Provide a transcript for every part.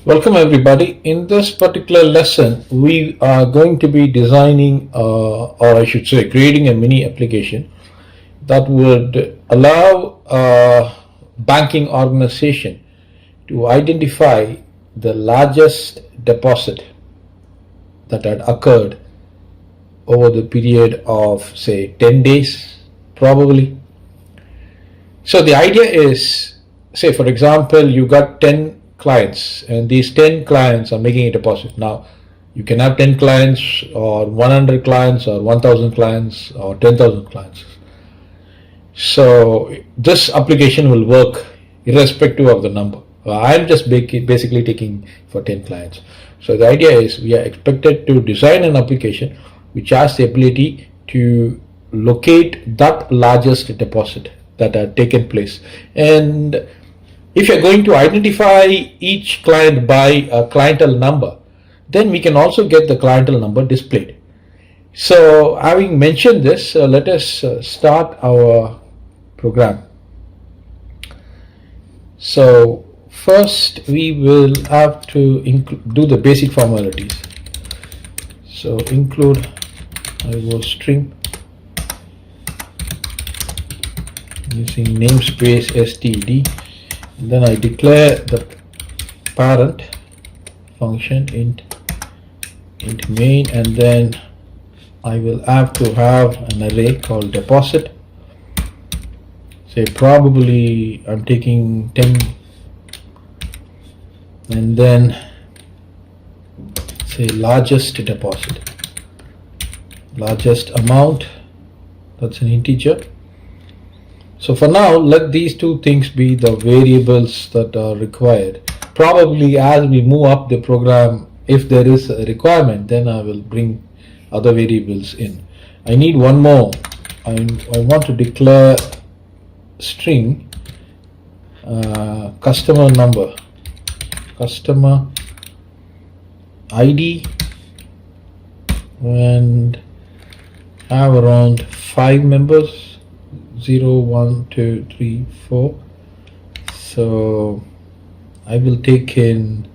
Welcome everybody. In this particular lesson, we are going to be designing, or I should say, creating a mini application that would allow a banking organization to identify the largest deposit that had occurred over the period of, say, 10 days, probably. So the idea is, say, for example, you got 10 clients and these 10 clients are making a deposit. Now, you can have 10 clients or 100 clients or 1,000 clients or 10,000 clients. So this application will work irrespective of the number. I'm just basically taking for 10 clients. So the idea is we are expected to design an application which has the ability to locate that largest deposit that had taken place. And if you're going to identify each client by a clientele number, then we can also get the clientele number displayed. So having mentioned this, let us start our program. So first we will have to do the basic formalities. So include string using namespace std. Then I declare the parent function int main, and then I will have to have an array called deposit. Say probably I'm taking 10, and then say largest deposit, largest amount, that's an integer. So for now, let these two things be the variables that are required. Probably as we move up the program, if there is a requirement, then I will bring other variables in. I need one more. I want to declare string customer number, customer ID, and have around 5 members. 0, 1, 2, 3, 4. So I will take in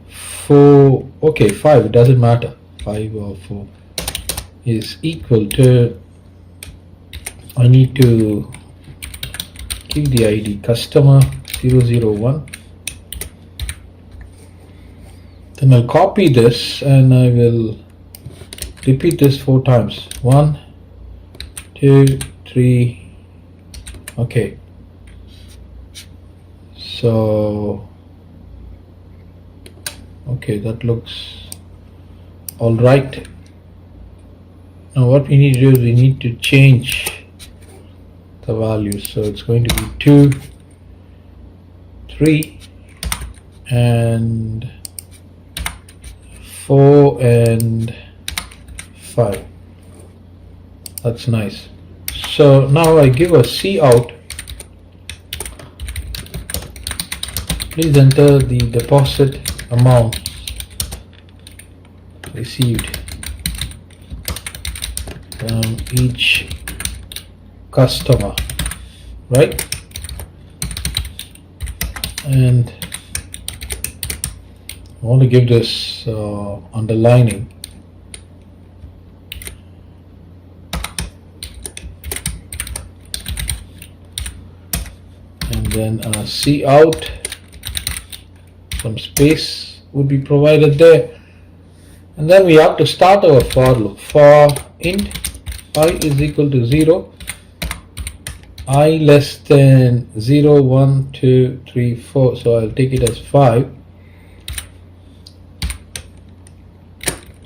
4. Okay, 5, it doesn't matter. 5 or 4 is equal to, I need to give the ID customer 001. Then I'll copy this and I will repeat this 4 times. 1, 2, 3. Okay, so okay, that looks all right. Now what we need to do is we need to change the values. So it's going to be 2, 3, and 4 and 5. That's nice. So now I give a cout. Please enter the deposit amount received from each customer, right? And I want to give this underlining. Then cout, some space would be provided there, and then we have to start our for loop. For int I is equal to 0, I less than 0, 1, 2, 3, 4, so I'll take it as 5.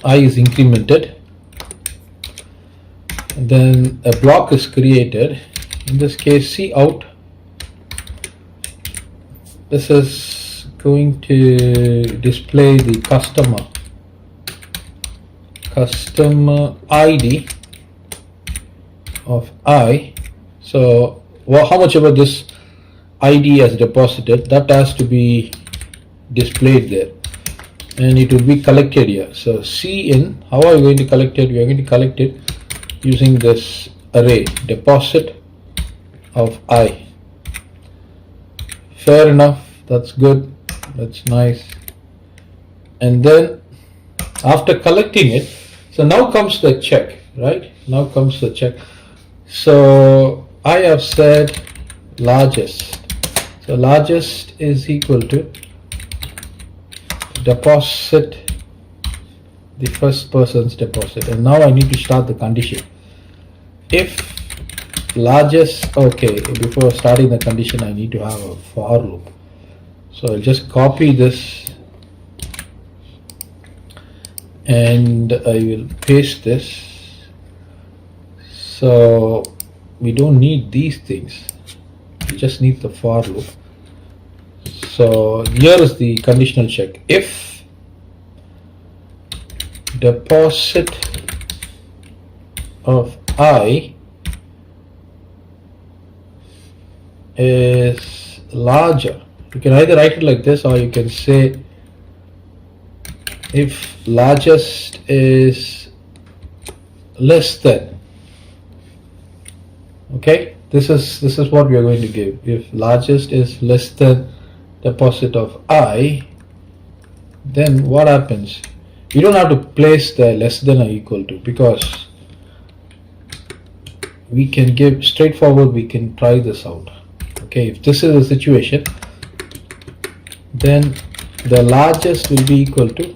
I is incremented, and then a block is created, in this case cout. This is going to display the customer ID of I. So how much ever this ID has deposited, that has to be displayed there, and it will be collected here. So in, how are we going to collect it? We are going to collect it using this array deposit of I. Fair enough, that's good. That's nice. And then after collecting it, so now comes the check, right? Now comes the check. So I have said largest. So largest is equal to deposit, the first person's deposit. And now I need to start the condition. If largest, okay, before starting the condition I need to have a for loop. So I'll just copy this and I will paste this. So we don't need these things, we just need the for loop. So here is the conditional check. If deposit of I is larger, you can either write it like this or you can say if largest is less than. Okay, this is what we are going to give. If largest is less than deposit of I, then what happens? You don't have to place the less than or equal to, because we can give straightforward, we can try this out. Okay, if this is the situation, then the largest will be equal to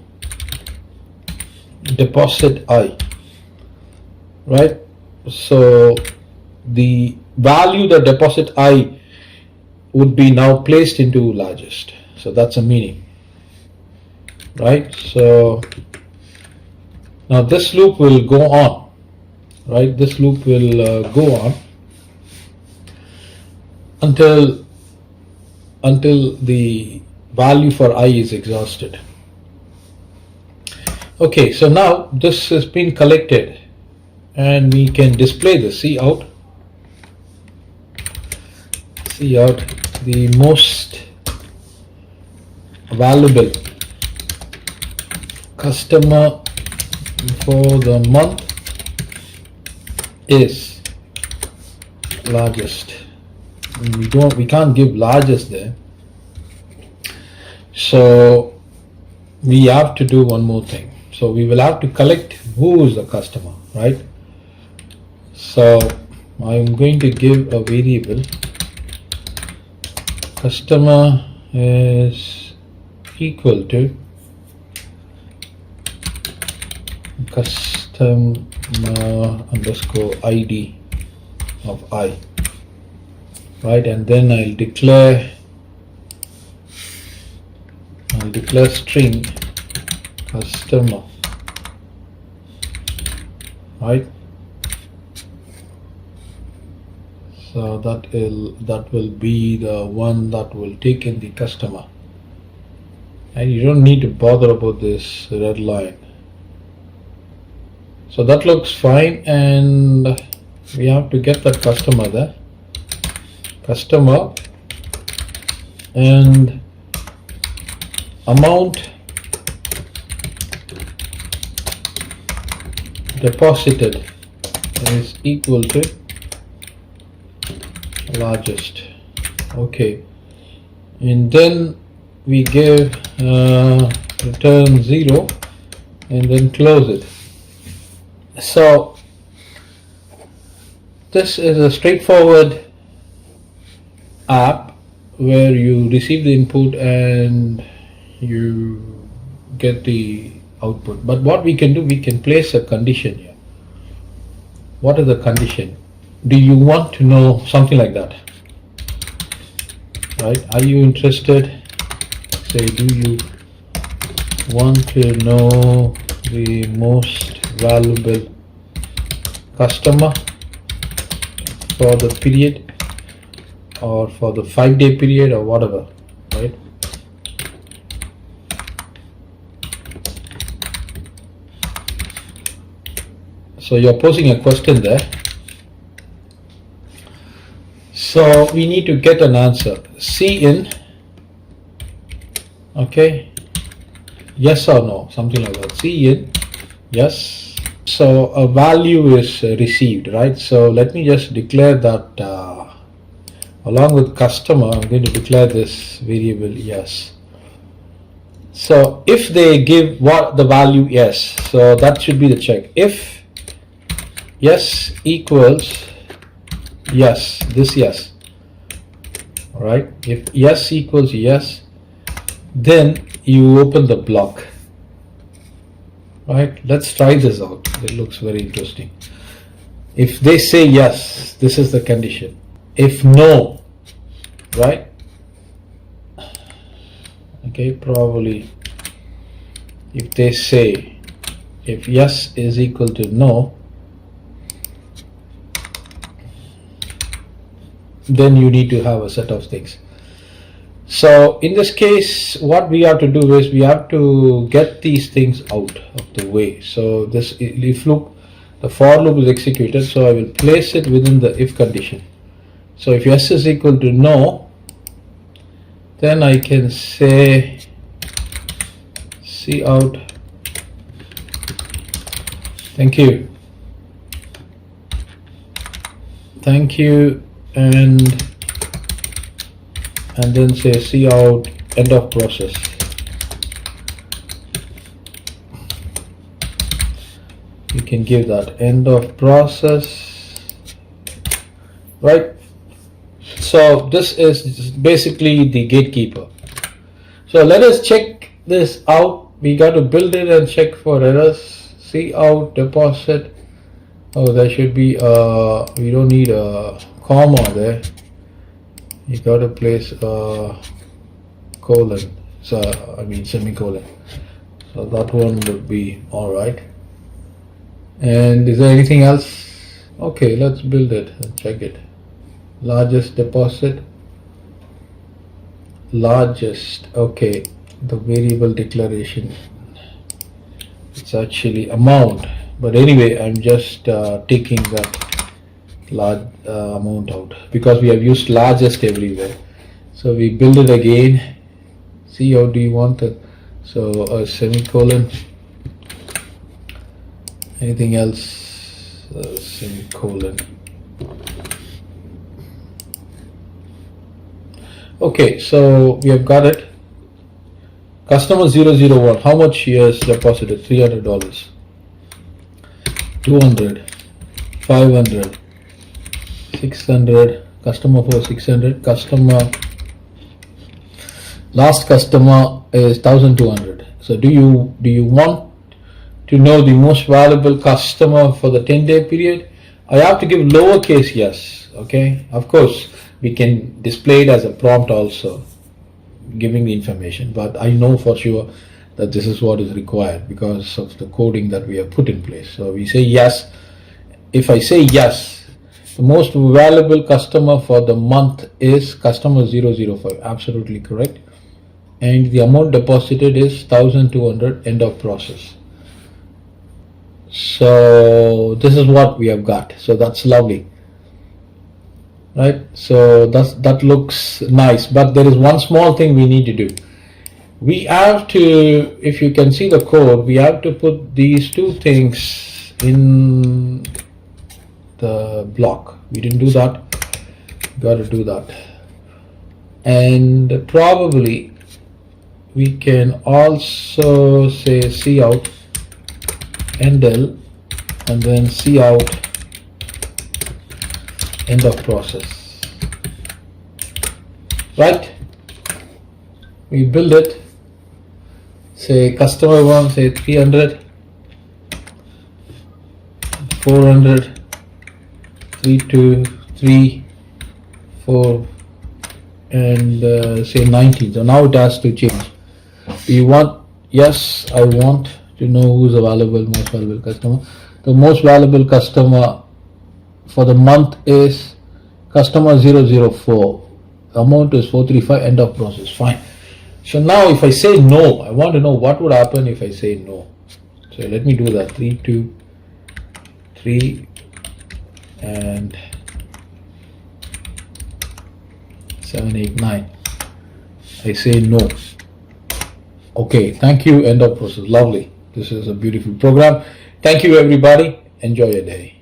deposit I, right? So the value that deposit I would be now placed into largest. So that's a meaning, right? So now this loop will go on, right? This loop will go on until the value for I is exhausted. Okay, so now this has been collected and we can display this. See out the most valuable customer for the month is largest. We can't give largest there, so we have to do one more thing. So we will have to collect who is the customer, right? So I'm going to give a variable customer is equal to customer underscore ID of I, right? And then I'll declare string customer, right? So that will be the one that will take in the customer, and you don't need to bother about this red line. So that looks fine, and we have to get that customer there, customer, and amount deposited is equal to largest. Okay, and then we give return 0 and then close it. So this is a straightforward app where you receive the input and you get the output. But what we can do, we can place a condition here. What is the condition? Do you want to know something like that? Right? Are you interested? Say, do you want to know the most valuable customer for the period or for the 5-day period or whatever, right? So you're posing a question there. So we need to get an answer. C in, okay, yes or no, something like that. C in, yes. So a value is received, right? So let me just declare that along with customer, I'm going to declare this variable yes. So if they give what the value yes, so that should be the check. If yes equals yes, this yes, all right, if yes equals yes, then you open the block. Right, let's try this out. It looks very interesting. If they say yes, this is the condition. If no, right, okay, probably if they say if yes is equal to no, then you need to have a set of things. So in this case, what we have to do is we have to get these things out of the way. So this if loop, the for loop is executed, so I will place it within the if condition. So if yes is equal to no, then I can say cout thank you, and then say cout end of process. You can give that end of process, right? So this is basically the gatekeeper. So let us check this out. We got to build it and check for errors. Cout deposit. Oh, there should be we don't need a comma there. You got to place a colon, so I mean semicolon. So that one would be all right. And is there anything else? Okay, let's build it and check it. Largest deposit, largest. Okay, the variable declaration, it's actually amount, but anyway, I'm just taking that large amount out because we have used largest everywhere. So we build it again. See, how do you want it? So a semicolon. Anything else? Semicolon. Okay, so we have got it. Customer 001, how much he has deposited? $300. 200, 500, 600, customer for 600, customer, last customer is 1200. So do you want to know the most valuable customer for the 10-day period? I have to give lowercase yes, okay? Of course, we can display it as a prompt also, giving the information, but I know for sure that this is what is required because of the coding that we have put in place. So we say yes. If I say yes, the most valuable customer for the month is customer 005, absolutely correct. And the amount deposited is 1200, end of process. So this is what we have got. So that's lovely, right? So that looks nice, but there is one small thing we need to do. We have to, if you can see the code, we have to put these two things in the block. We didn't do that. Got to do that. And probably we can also say cout endl and then cout end of process, right? We build it, say customer one, say 300, 400, 3, 2, 3, 4, and say 19. So now it has to change. We want, yes, I want to know who's available, most valuable customer. The most valuable customer for the month is customer 004. Amount is 435, end of process. Fine. So now if I say no, I want to know what would happen if I say no. So let me do that. 3, 2, 3, and 7, 8, 9. I say no. Okay, thank you, end of process. Lovely. This is a beautiful program. Thank you, everybody. Enjoy your day.